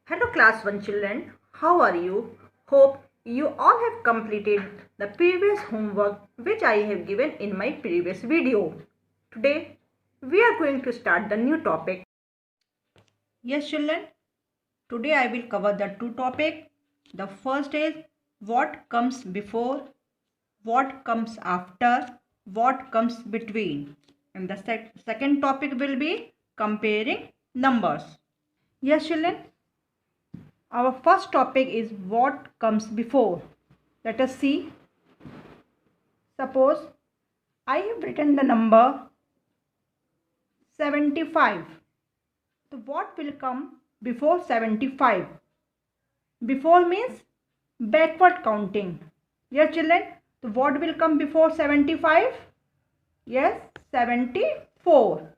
Hello class 1 children, how are you? Hope you all have completed the previous homework which I have given in my previous video. Today we are going to start the new topic. Yes children, today I will cover the two topics. The first is what comes before, what comes after, what comes between. And the second topic will be comparing numbers. Yes children, our first topic is what comes before. Let us see. Suppose I have written the number 75. So what will come before 75? Before means backward counting. Yes children. So what will come before 75? Yes, 74.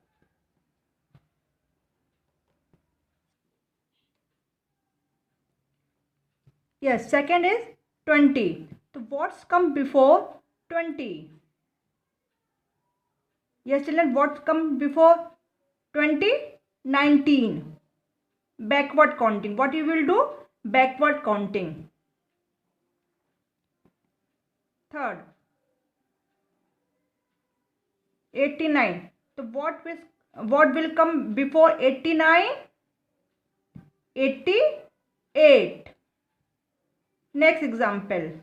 Yes, second is 20. So what's come before 20? Yes children, what's come before 20? 19. Backward counting. What you will do? Backward counting. Third, 89. So what will come before 89? 88. Next example.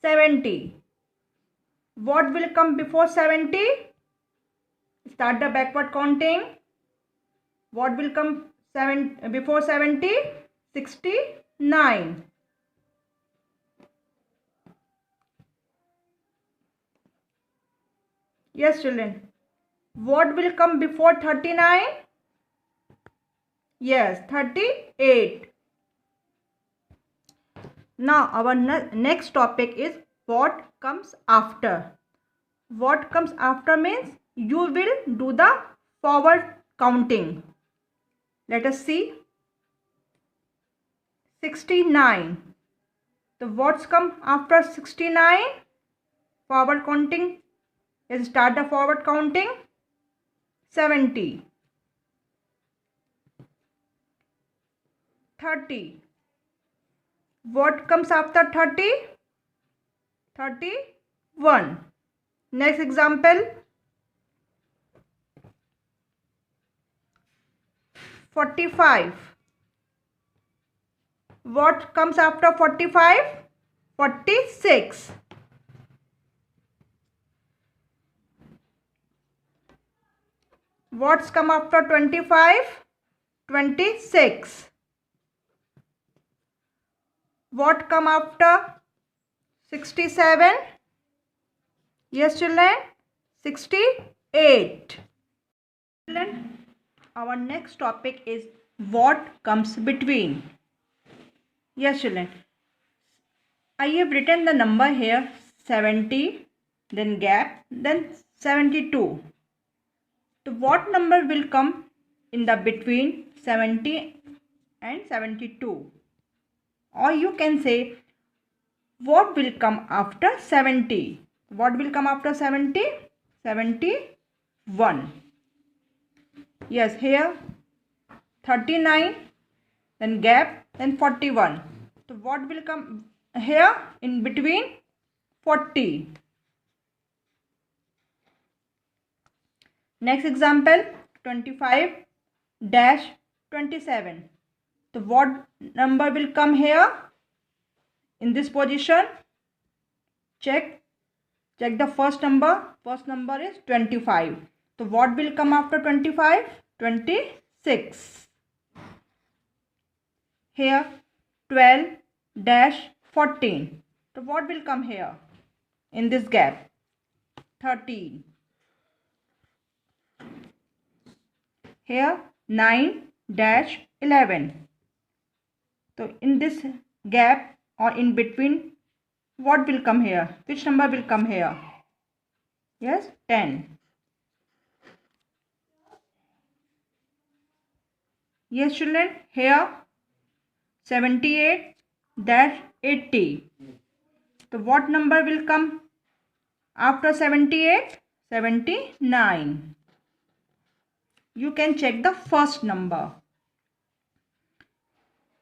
70. What will come before 70? Start the backward counting. What will come before 70? 69. Yes children. What will come before 39? Yes, 38. Now our next topic is what comes after. What comes after means you will do the forward counting. Let us see. 69. So what's come after 69? Forward counting. Let's start the forward counting. 70. 30. What comes after 30? 31. Next example. 45. What comes after 45? 46. What's come after 25? 26. What come after 67? Yes children, 68. Children, our next topic is what comes between. Yes children, I have written the number here 70, then gap, then 72. So what number will come in the between 70 and 72? Or you can say what will come after 70? What will come after 70? 71. Yes, here 39, then gap, then 41. So what will come here in between? 40. Next example, 25-27. So what number will come here in this position? Check the first number. First number is 25. So what will come after 25? 26. Here 12-14. So what will come here in this gap? 13. Here 9-11. So in this gap or in between, what will come here? Which number will come here? Yes, 10. Yes children, here 78-80. So what number will come after 78? 79. You can check the first number.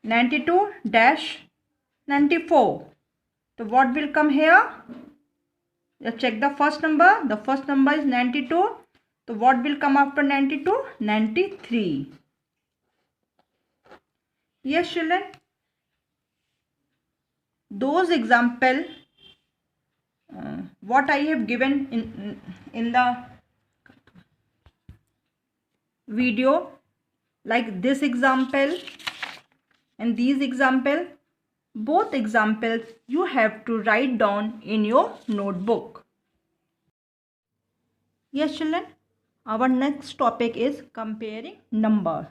92 dash 94. So what will come here? Let's check the first number. The first number is 92. So what will come after 92? 93. Yes, children. Those example what I have given in the video, like this example and these example, both examples you have to write down in your notebook. Yes, children. Our next topic is comparing number.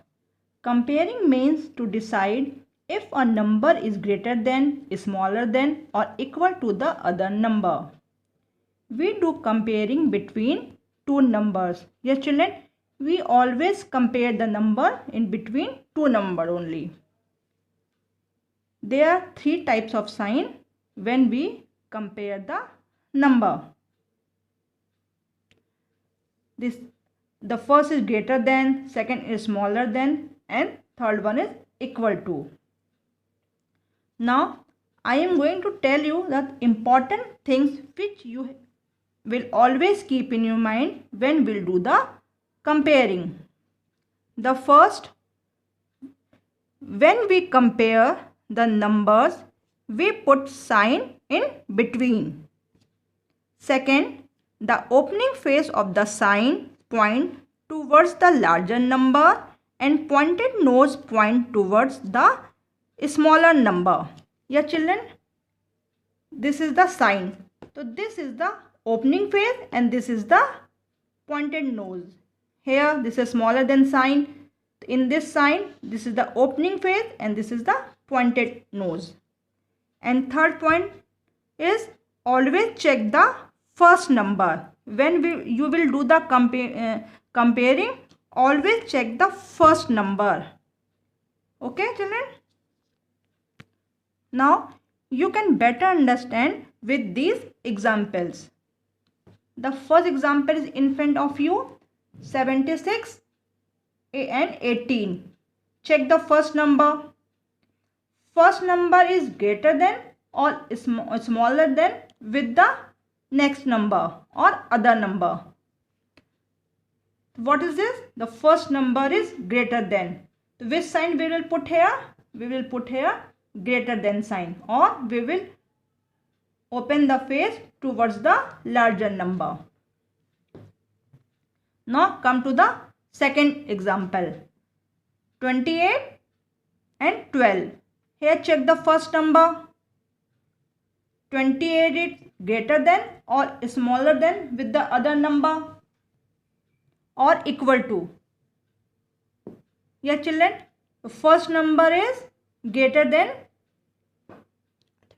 Comparing means to decide if a number is greater than, smaller than, or equal to the other number. We do comparing between two numbers. Yes, children, we always compare the number in between two numbers only. There are three types of sign when we compare the number. The first is greater than, second is smaller than, and third one is equal to. Now I am going to tell you the important things which you will always keep in your mind when we'll do the comparing. The first, when we compare the numbers, we put sign in between. Second, the opening face of the sign point towards the larger number and pointed nose point towards the smaller number. Yeah, children, this is the sign. So this is the opening face and this is the pointed nose. Here this is smaller than sign. In this sign, this is the opening face and this is the pointed nose. And third point is always check the first number. When you will do the comparing, always check the first number. Okay, children? Now you can better understand with these examples. The first example is in front of you, 76 and 18. Check the first number. First number is greater than or smaller than with the next number or other number. What is this? The first number is greater than. Which sign we will put here? We will put here greater than sign, or we will open the face towards the larger number. Now come to the second example, 28 and 12. Here check the first number. 28 is greater than or smaller than with the other number or equal to. Yeah, children, the first number is greater than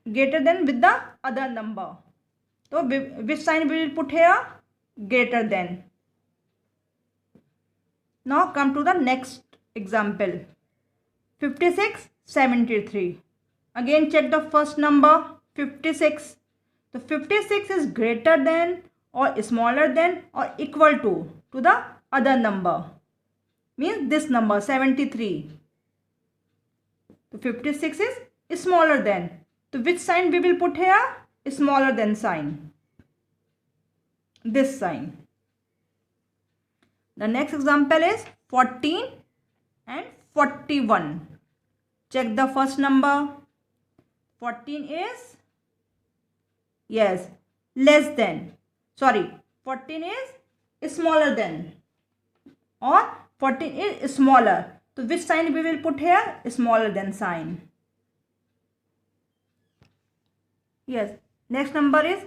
with the other number. So which sign we will put here? Greater than. Now come to the next example, 56, 73. Again check the first number, 56. So 56 is greater than or smaller than or equal to the other number. Means this number 73. So 56 is smaller than. So which sign we will put here? Smaller than sign. This sign. The next example is 14 and 41. Check the first number. 14 is, yes, less than. Sorry, 14 is smaller than, or 14 is smaller. So which sign we will put here? Smaller than sign. Yes. Next number is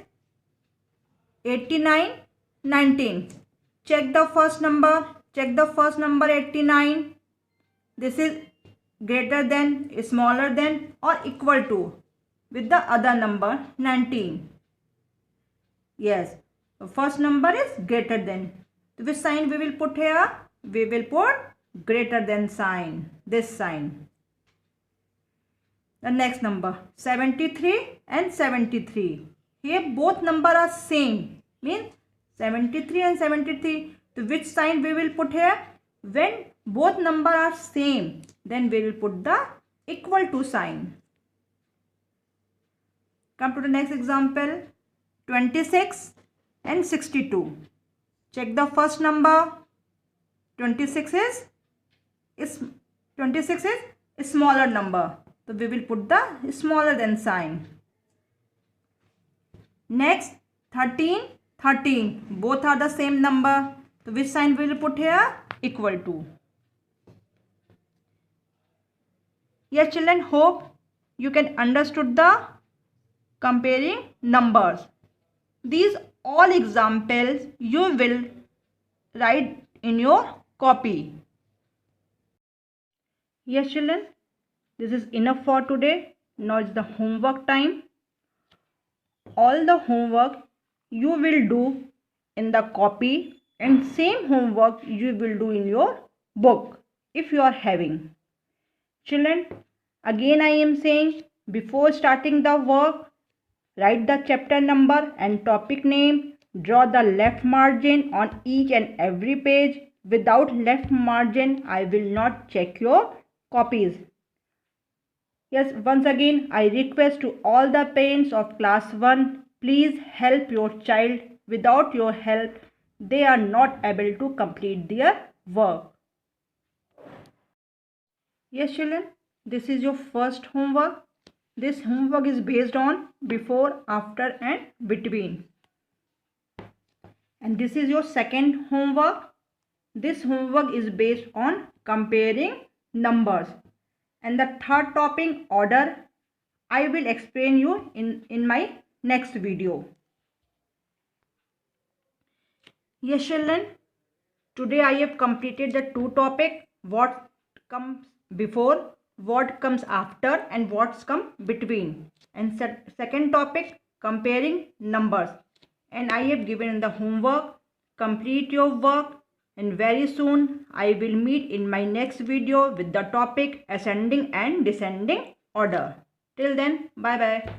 89, 19. Check the first number. Check the first number, 89. This is greater than, smaller than, or equal to with the other number, 19. Yes. The first number is greater than. So which sign we will put here? We will put greater than sign. This sign. The next number, 73 and 73. Here both numbers are same. Means 73 and 73. So which sign we will put here? When both numbers are same, then we will put the equal to sign. Come to the next example. 26 and 62. Check the first number. 26 is a smaller number. So we will put the smaller than sign. Next 13. Both are the same number. So which sign we will put here? Equal to. Yes children, hope you can understood the comparing numbers. These all examples you will write in your copy. Yes children, this is enough for today. Now it's the homework time. All the homework you will do in the copy and same homework you will do in your book if you are having. Children, again I am saying, before starting the work, write the chapter number and topic name. Draw the left margin on each and every page. Without left margin, I will not check your copies. Yes, once again, I request to all the parents of class 1, please help your child. Without your help, they are not able to complete their work. Yes, children, this is your first homework. This homework is based on before, after and between. And this is your second homework. This homework is based on comparing numbers. And the third topic, order, I will explain you in my next video. Yes children, today I have completed the two topics, what comes before, what comes after and what's come between. And second topic, comparing numbers. And I have given the homework. Complete your work. And very soon I will meet in my next video with the topic ascending and descending order. Till then, bye bye.